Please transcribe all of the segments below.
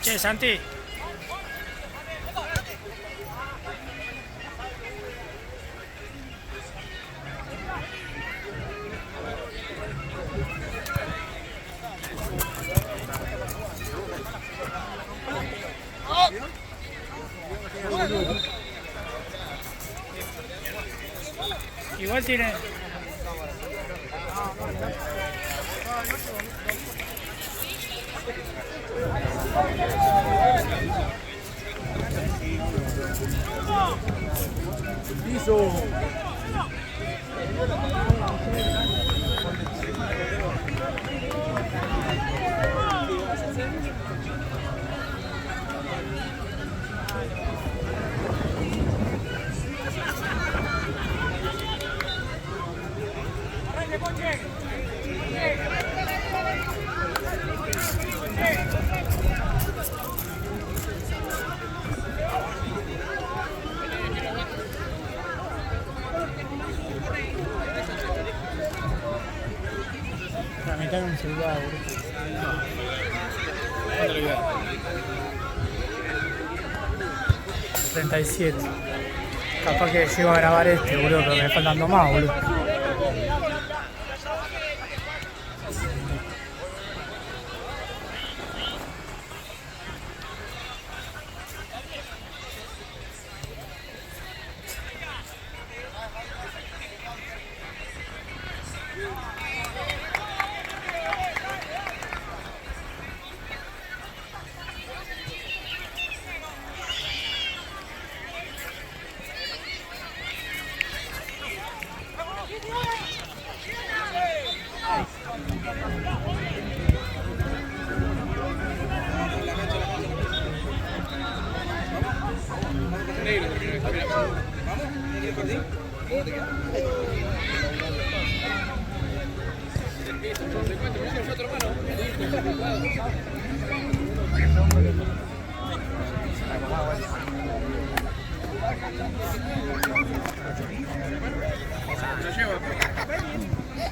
Che, Santi. Igual tiene. Piso. Tramitar un celular, boludo. ¿Cuánto le queda? 37. Capaz que llego a grabar este, boludo, pero me faltan dos más, boludo.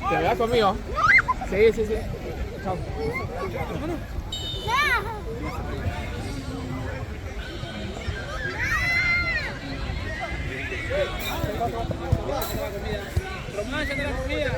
¿Te vas conmigo? Sí, sí, sí. Chao. Román, ya te la comida.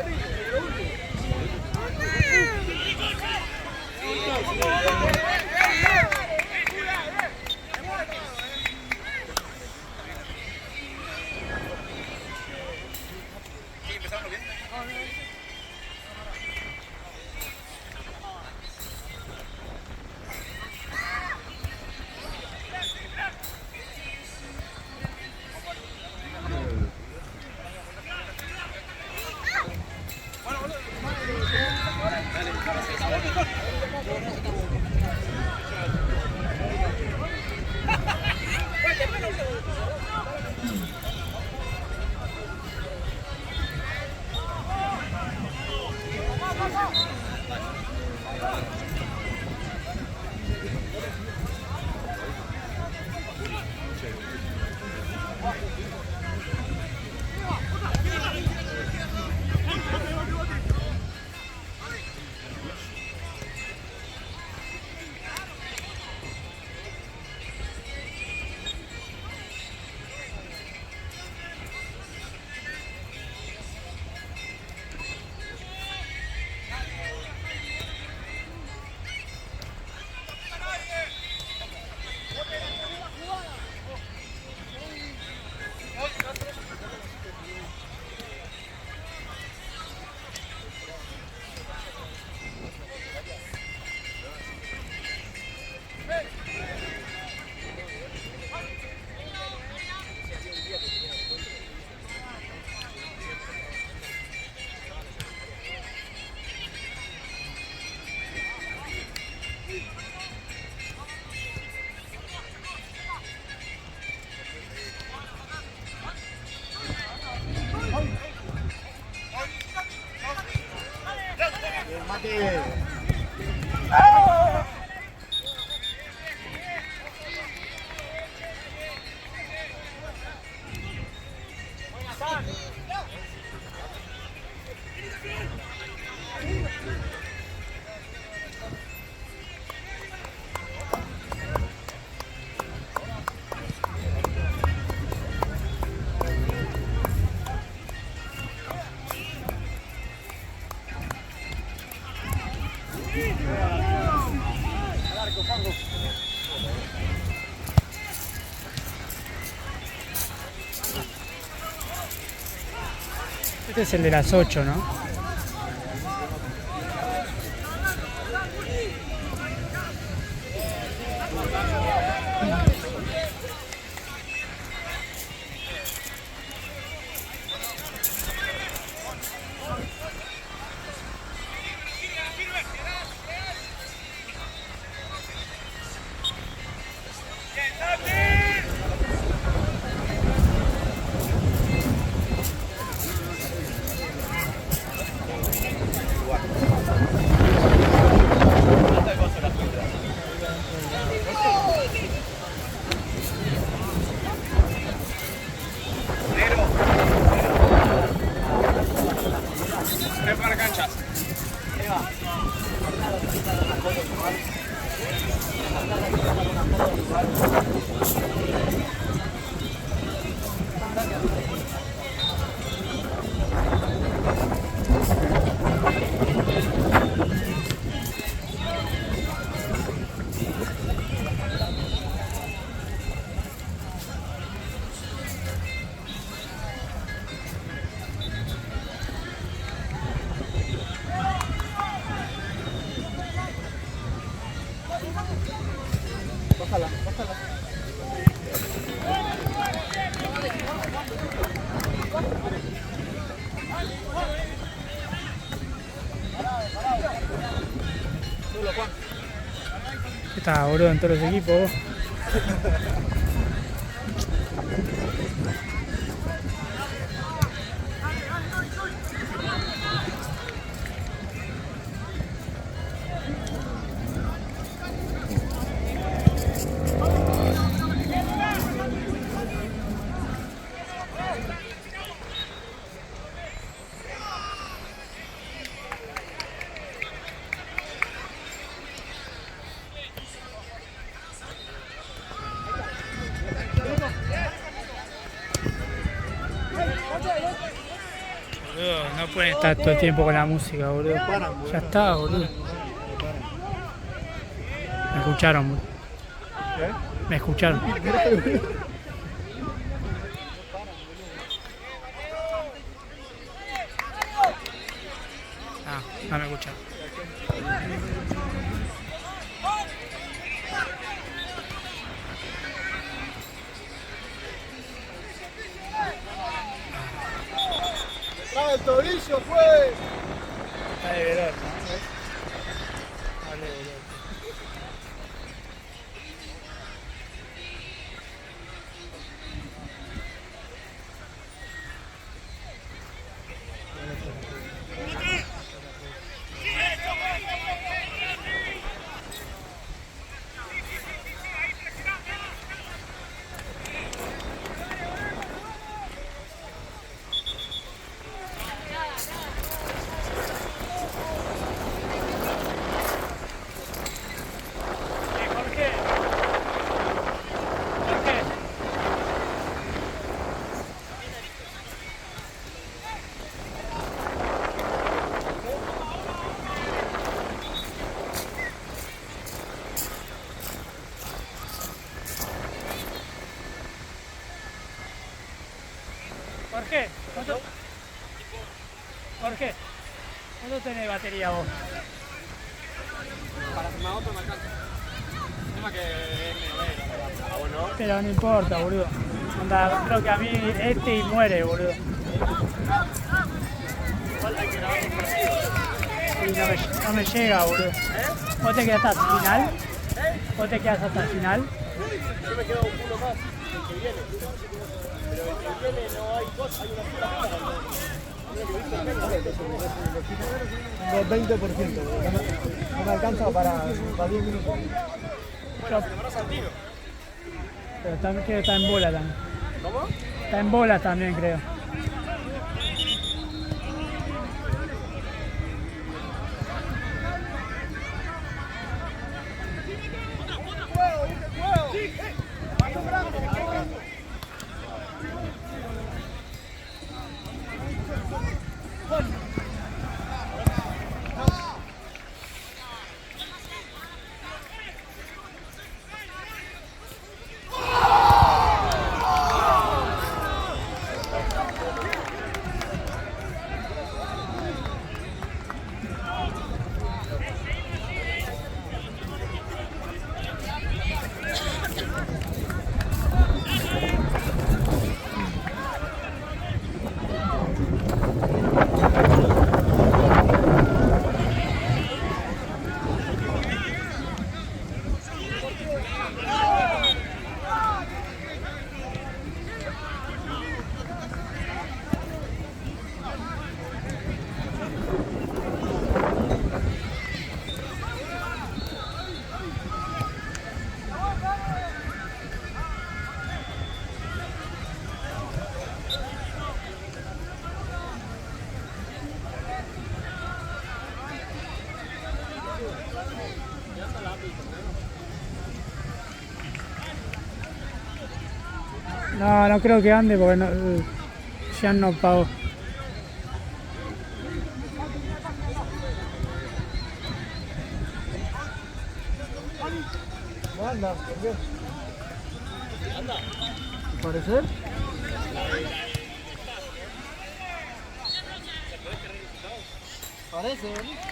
Este es el de las 8, ¿no? Para canchas. Bájala, bájala. ¿Qué está, boludo, en todos los equipos? Boludo, no pueden estar todo el tiempo con la música, boludo. Ya está, boludo. Me escucharon, boludo. Me escucharon. Ah, no me escucharon. ¡El tobillo fue! Está de veloz, ¿no? Vale, boludo. Jorge, Jorge, ¿cuánto tenés de batería vos? Para hacer más otro me alcanza. El tema que es medio. Ah, bueno. Pero no importa, boludo. Anda, creo que a mí este y muere, boludo. Y no me llega, boludo. ¿Vos te quedás hasta el final? ¿Vos te quedás hasta el final? Yo me quedo uno más, el que viene. Pero el que viene no hay dos, hay una sola. Un 20%, no me alcanza para 10 minutos. Bueno, te demorás al tiro. Pero también creo que está en bola también. ¿Cómo? Está en bola también, creo. No, no creo que ande porque no, ya no pagó. No anda, ¿por qué? ¿Parecer? Parece, ¿no?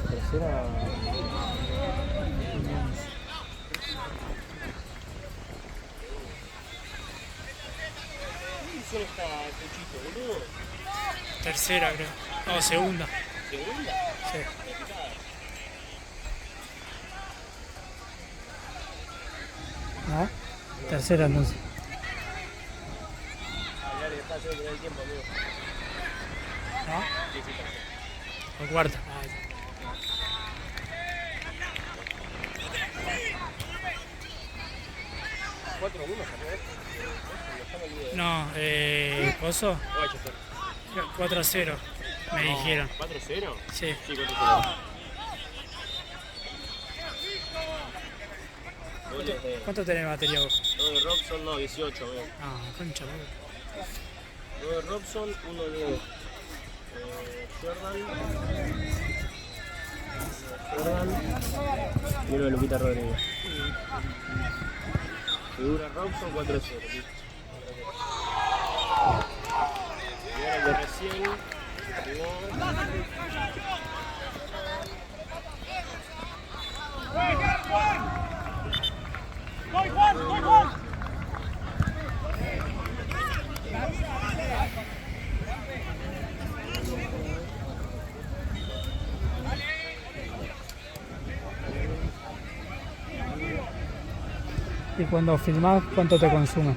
Tercera. ¿Quién está Cuchito, boludo? Tercera, creo. No, segunda. ¿Segunda? Sí. ¿No? Tercera, entonces. Hablar y está haciendo perder el tiempo, amigo. ¿No? Sí, sí, tercera. O cuarta. 4-1 salió esto. No, ¿Coso? 4-0, me dijeron. ¿4-0? Sí. Sí, 4-0. ¿Cuánto tenés de batería vos? 2 de Robson, no, 18, amigo. Ah, concha, boludo. 2 de Robson, 1 de Jordan. Y uno de Lupita Rodríguez. Figura Robson 4-0. Y ahora el de recién jugó. ¿Y cuando filmás, cuánto te consume?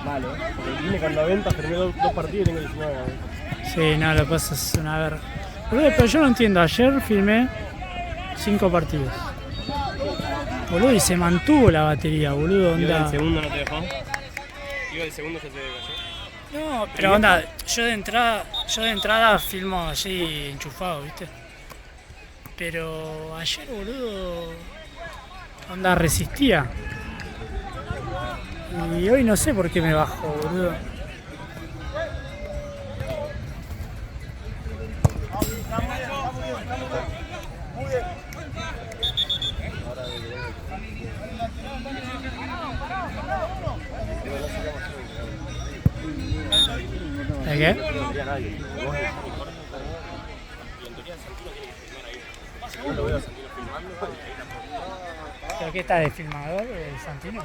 Vale, porque vine con 90, terminé dos partidos y tengo 19. Sí, no, lo que pasa es una ver. Boludo, pero yo no entiendo. Ayer filmé 5 partidos. Boludo, y se mantuvo la batería, boludo. ¿Y el Onda. segundo no te dejó? ¿Iba el segundo se te cayó? No, pero onda, yo de entrada filmo así enchufado, ¿viste? Pero ayer, boludo, onda resistía. Y hoy no sé por qué me bajo, boludo. ¿De qué? ¿Pero qué está de filmador, Santino?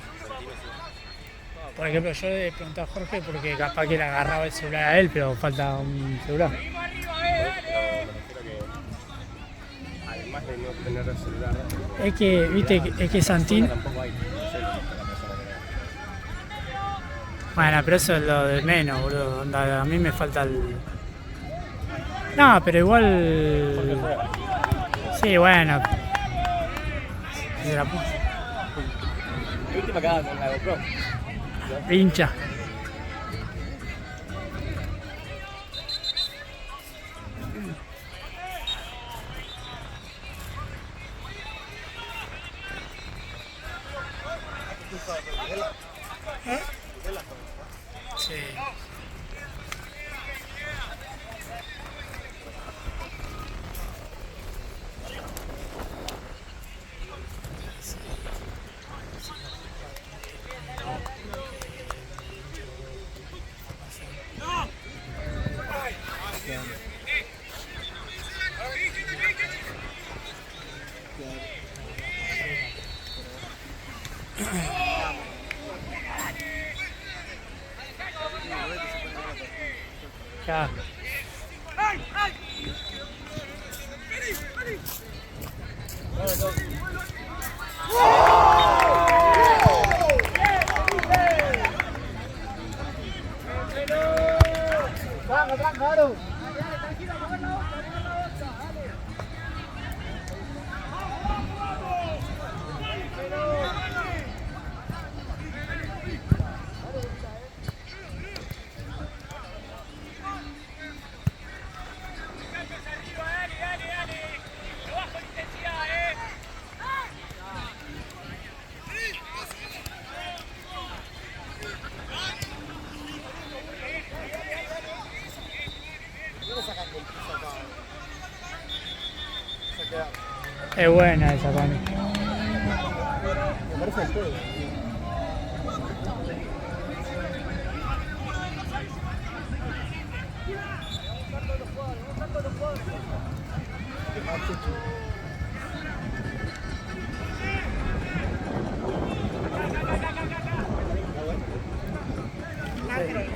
Por ejemplo, yo le pregunté a Jorge porque capaz que le agarraba el celular a él, pero falta un celular. Además de no tener el celular. Es que, viste, es que Santino... Tampoco hay. Bueno, pero eso es lo de menos, boludo. Onda, a mí me falta el... No, pero igual... Sí, bueno. De la puta. La última cagada con la GoPro. Hincha. Sí. Ya. Tranca, tranca, Aro. Es buena esa, Cami. Me parece el pedo.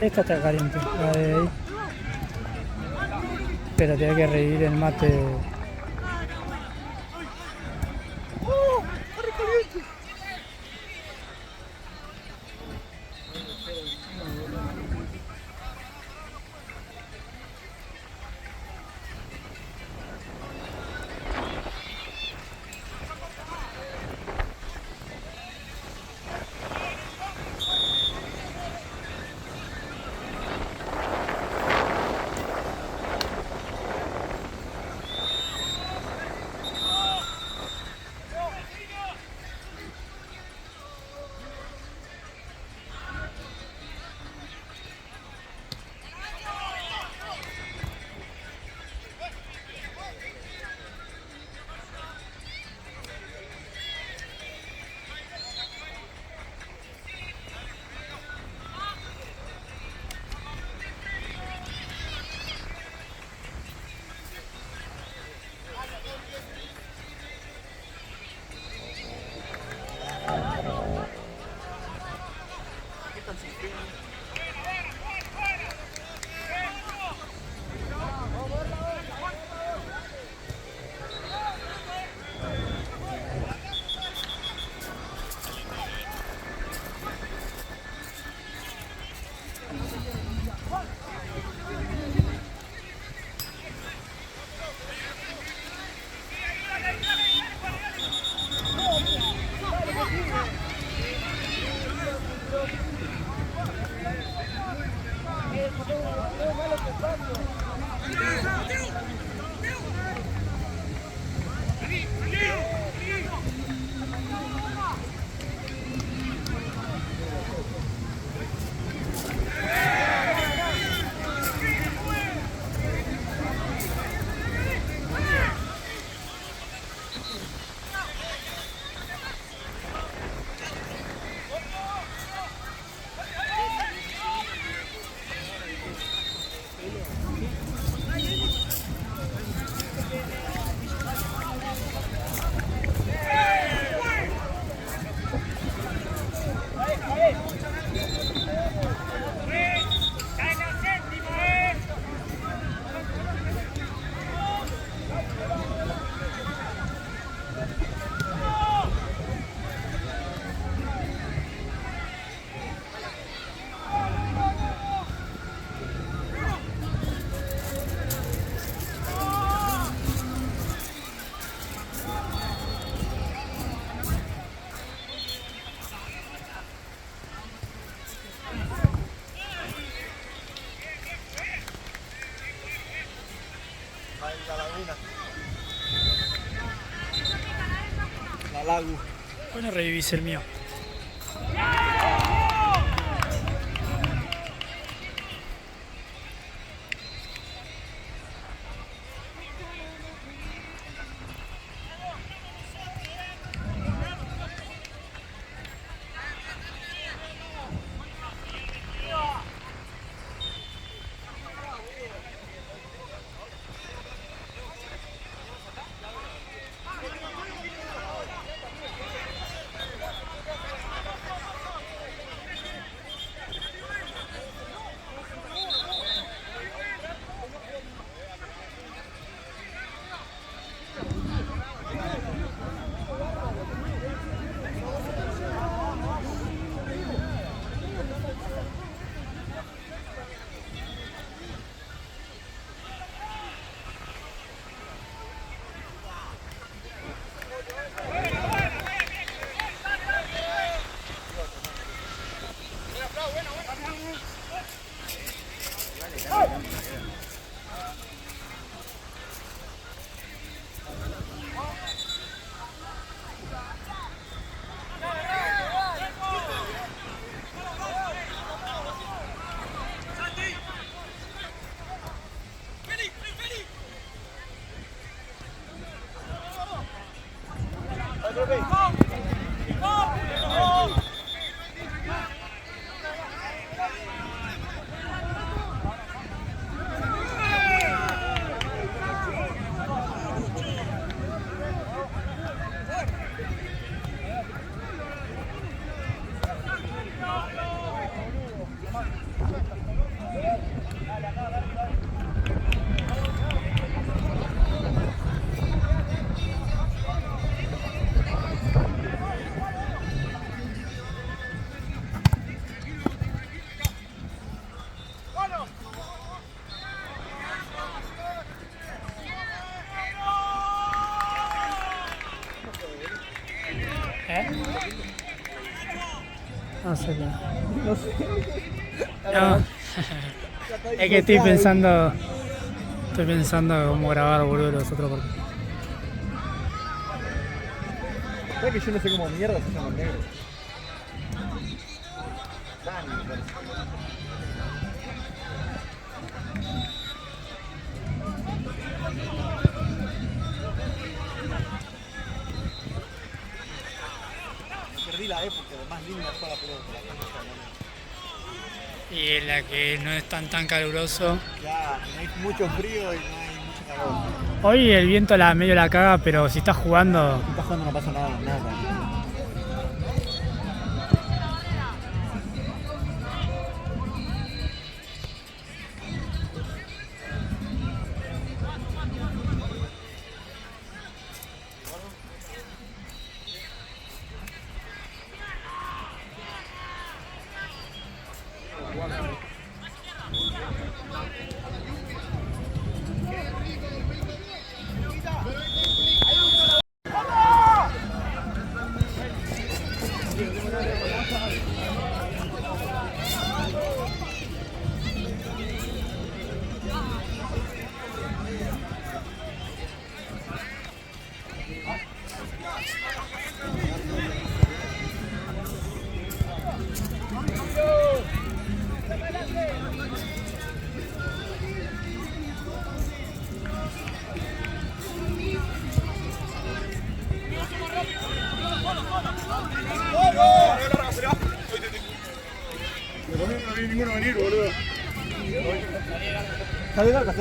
Esta está caliente, la de ahí. Espérate, hay que revivir el mate. La Lagu. Bueno, revivís el mío. No sé qué. No sé. No. Es que estoy pensando cómo grabar, boludo, los otros porque. ¿Sabes que yo no sé cómo mierda se llama el negro? Dani, me parece. Perdí la época, de más linda fue la pelota. Y en la que no es tan caluroso. Ya, no hay mucho frío y no hay mucho calor. Hoy el viento medio la caga, pero si estás jugando. Si estás jugando no pasa nada. No vi ninguno venir, boludo. Está de larga.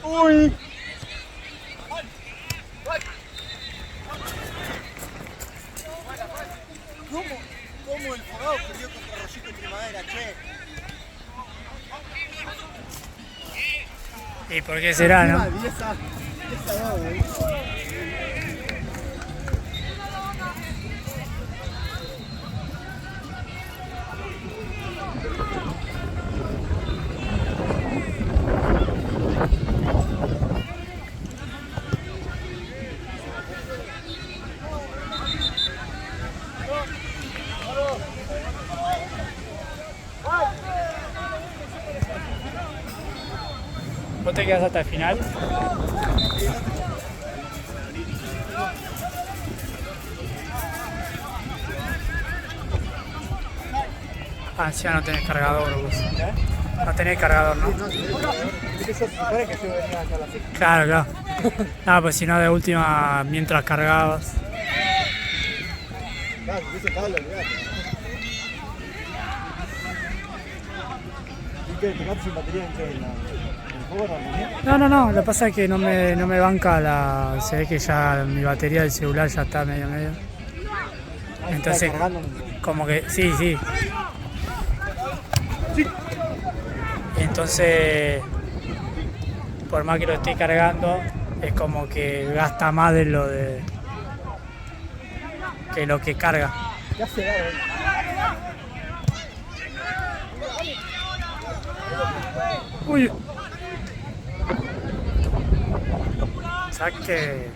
Uy. ¿Cómo el Fogado perdió contra Rosito y Primavera, che? ¿Y por qué será, no? ¿Vos te quedas hasta el final? Ah, ya no tenés cargador, vos. No tenés cargador, ¿no? Claro. No, pues si no, de última, mientras cargabas. Claro, ese cable, olvidate. ¿Y qué? ¿Te quedaste sin batería en qué? ¿En el juego también. No, lo que pasa es que no me banca la... Se ve que ya mi batería del celular ya está medio. Entonces, Está cargando un poco. como que... Sí. Entonces, por más que lo esté cargando, es como que gasta más de lo de... que lo que carga. Ya se va, Uy. Saque.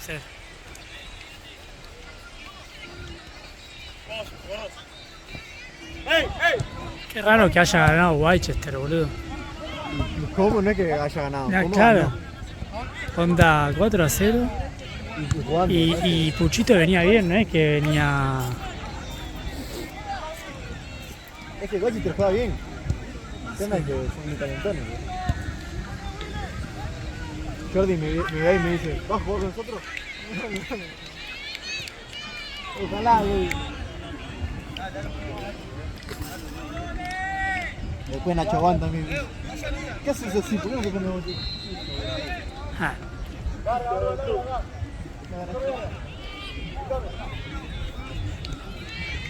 Sí. Qué raro que haya ganado Winchester, boludo. ¿Y cómo no es que haya ganado? Ya, ¿Cómo claro. ganó? Onda 4-0. Y jugando. Y Puchito venía bien, ¿no es que venía... Es que Gochi te juega bien. El tema es que son muy talentones. Jordi me ve y me dice, ¿vas a jugar con nosotros? Ojalá, güey. Después Nacho Juan también. ¿Qué haces así? ¿Por qué no se pone Gochi? Ah,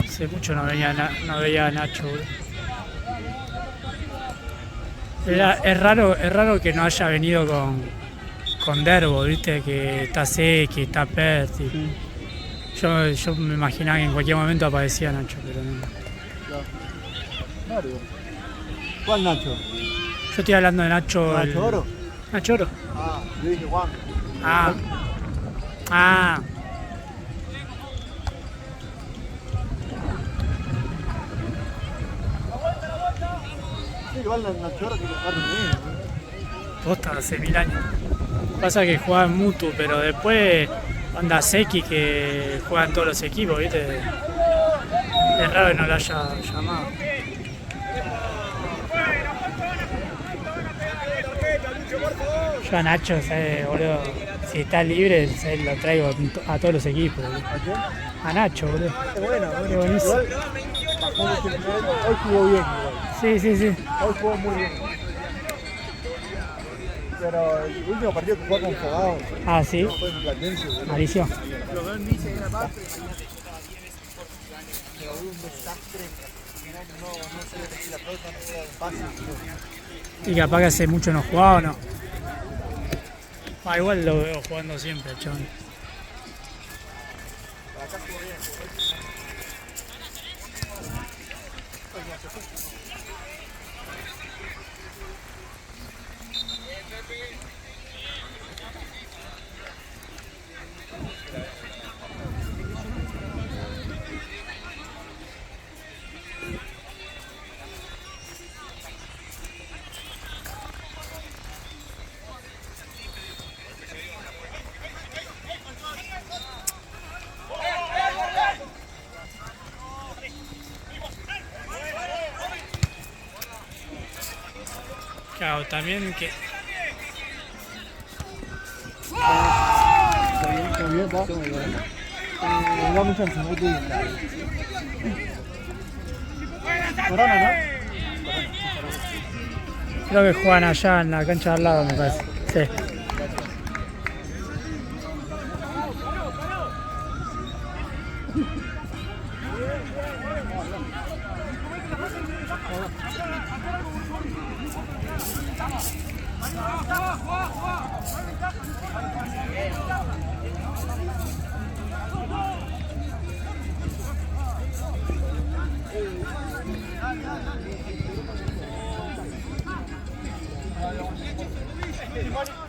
hace mucho no veía a Nacho, boludo. Es raro que no haya venido con Derbo, viste, que está Seki, está Perti. Yo me imaginaba que en cualquier momento aparecía Nacho, pero no. Mario. ¿Cuál Nacho? Yo estoy hablando de Nacho. ¿Nacho Oro? Nacho Oro. Ah, yo dije Juan. Ah. Sí, igual Nacho Oro que lo jugaron bien. Posta, hace 1000 años. Pasa que juega en Mutu, pero después anda Seki que juega en todos los equipos, ¿viste? Es raro que no lo haya llamado. Yo a Nacho, ¿sabes, boludo? Si está libre, ¿sabes? Lo traigo a todos los equipos, boludo. ¿A quién? A Nacho, boludo. Qué bueno, Qué buenísimo. Igual, bajó el nivel. Hoy jugó bien igual. Sí. Hoy jugó muy bien. Pero el último partido que jugó con Fogado Ah, sí. fue en Platense. Malicio. Lo veo en Nice en la base. Pero hubo un desastre. No se le metí la pelota, no se le fácil. Y capaz que hace mucho no jugaba o no. Igual lo veo jugando siempre, chabón. Claro, también que... Está bien, va. Da mucha ansiedad. Corona, ¿no? Creo que juegan allá en la cancha de al lado, me parece. Sí.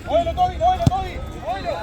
¡Oílo, Toby! ¡Oílo, Toby! ¡Oílo!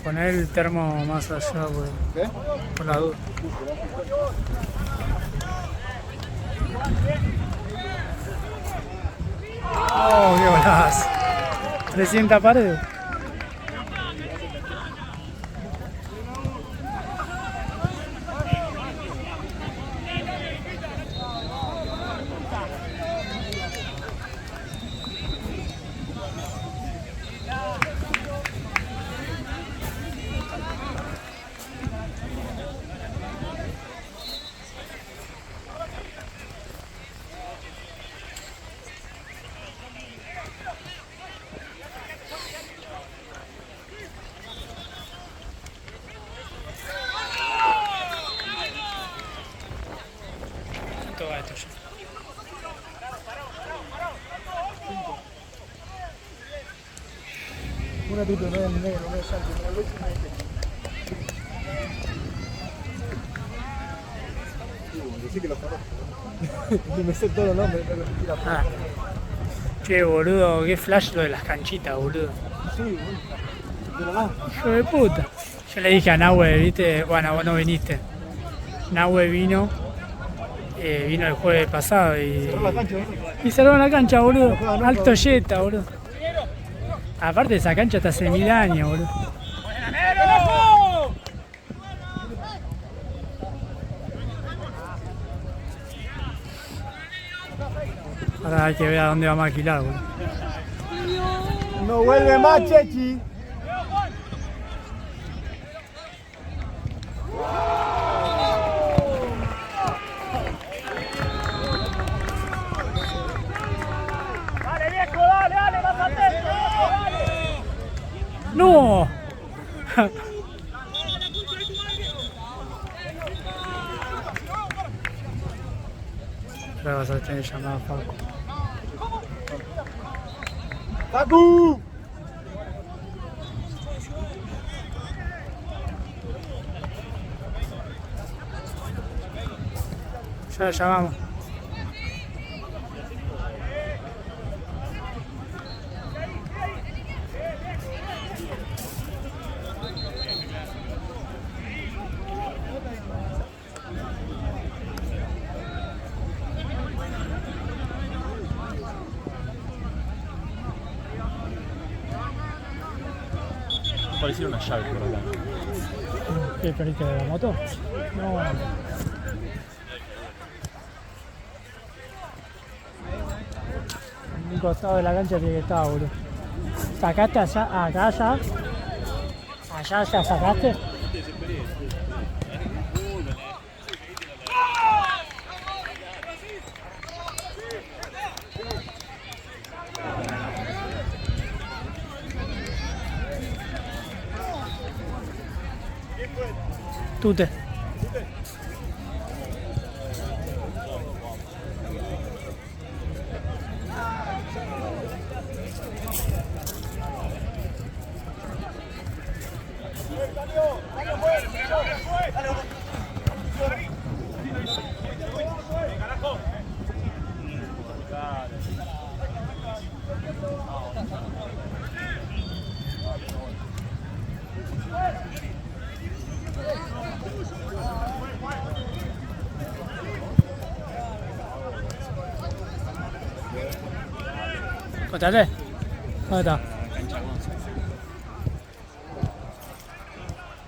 Poner el termo más allá, por la duda. Oh, qué golazo. 300 paredes. Todo esto ya. Una tuto, no es negro, no es santo, no es leche, no es leche. Decí que los conozco. Y me sé todos los nombres, pero tira Ah. Che, boludo, qué flash lo de las canchitas, boludo. sí, pero no. Hijo de puta. Yo le dije a Nahue, viste, bueno, vos no viniste. Nahue vino el jueves pasado Cerró la cancha, ¿no? y cerró la cancha, boludo. No juega nunca, Alto Jetta, boludo. Aparte esa cancha está hace 1000 años, boludo. Ahora hay que ver a dónde vamos a alquilar, boludo. No vuelve más, Chechi. ¡Dale, viejo! ¡Dale, dale! ¡Más atento! ¡Dale! ¡No! Ahora vas a tener llamada a Facu. ¡Facu! Ya la llamamos. Pareciera una llave por acá. ¿Qué perdiste de la moto? No. En un costado de la cancha tiene que estar, boludo. ¿Sacaste allá, acá ya? ¿Allá ya sacaste? Tute. ¿Contate? ¿Dónde está?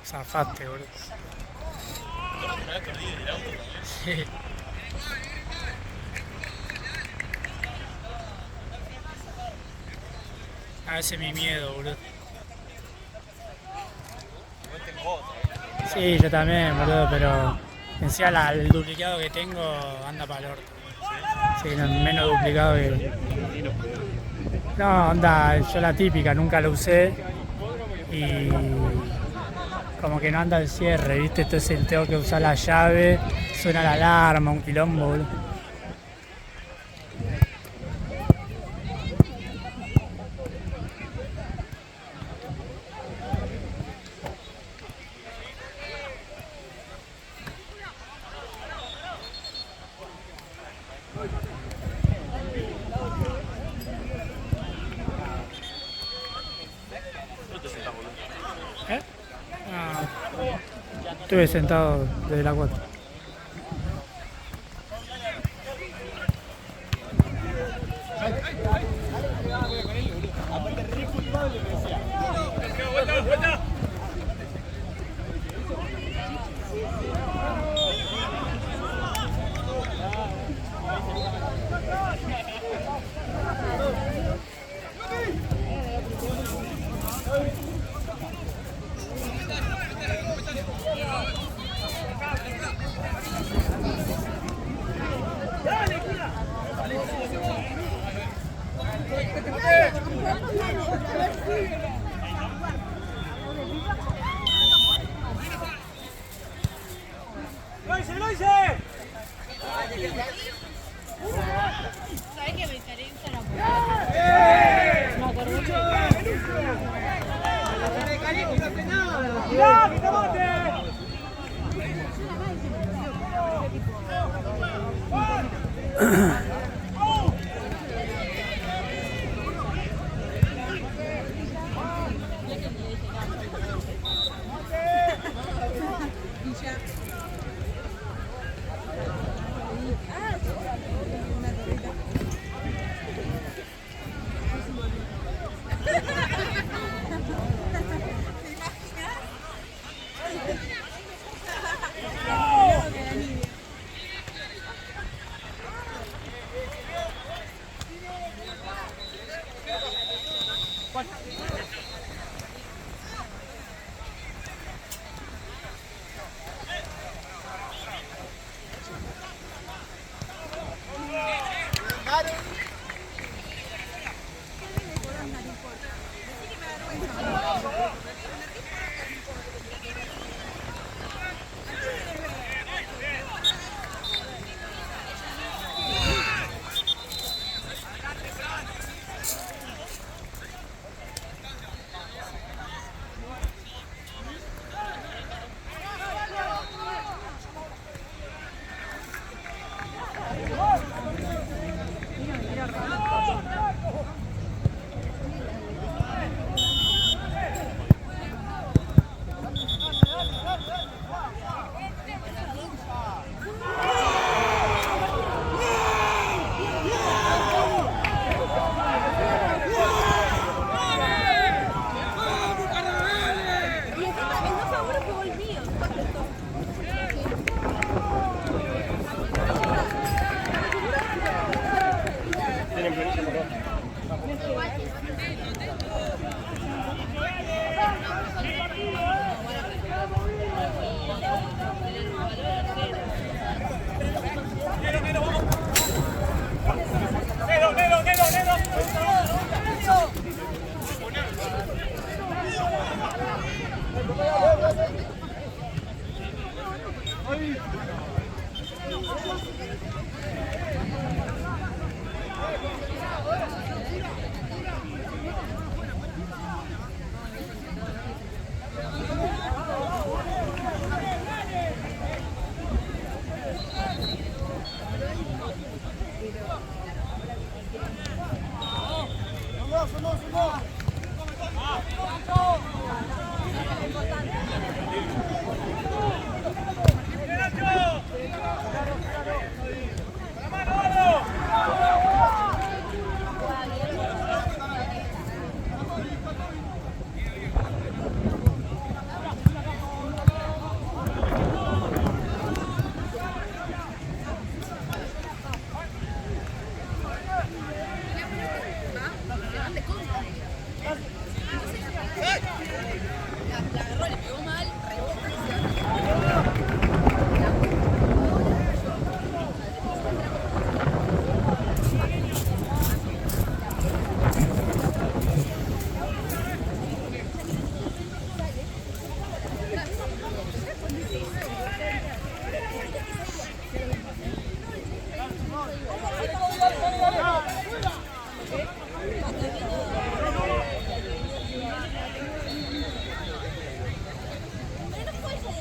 Zafaste, boludo. Sí. A ese es mi miedo, boludo. Sí, yo también, boludo, pero encima el duplicado que tengo anda para el orto. Sí, no, menos duplicado que... No, anda, yo la típica, nunca la usé y como que no anda el cierre, ¿viste? Entonces tengo que usar la llave, suena la alarma, un quilombo, boludo. ¿Eh? Ah, estuve sentado desde la 4. ¿Sabes que me interesa la me acordé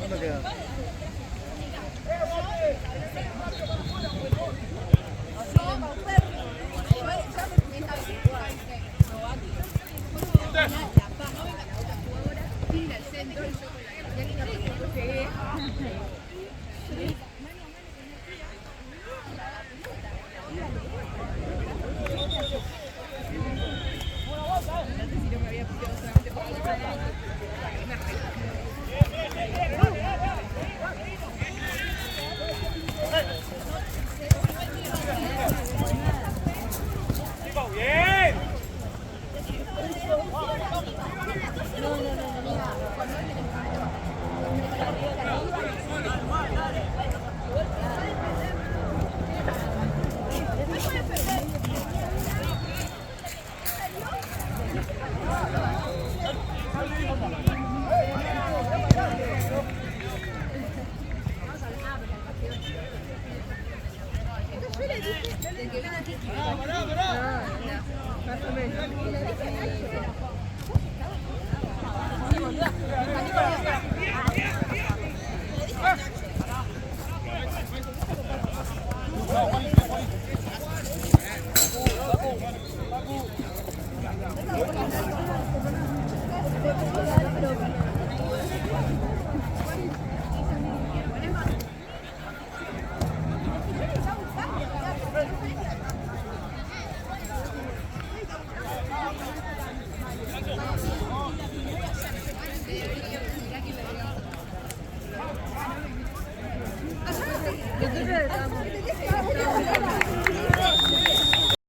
¿Cuándo queda? Más o menos.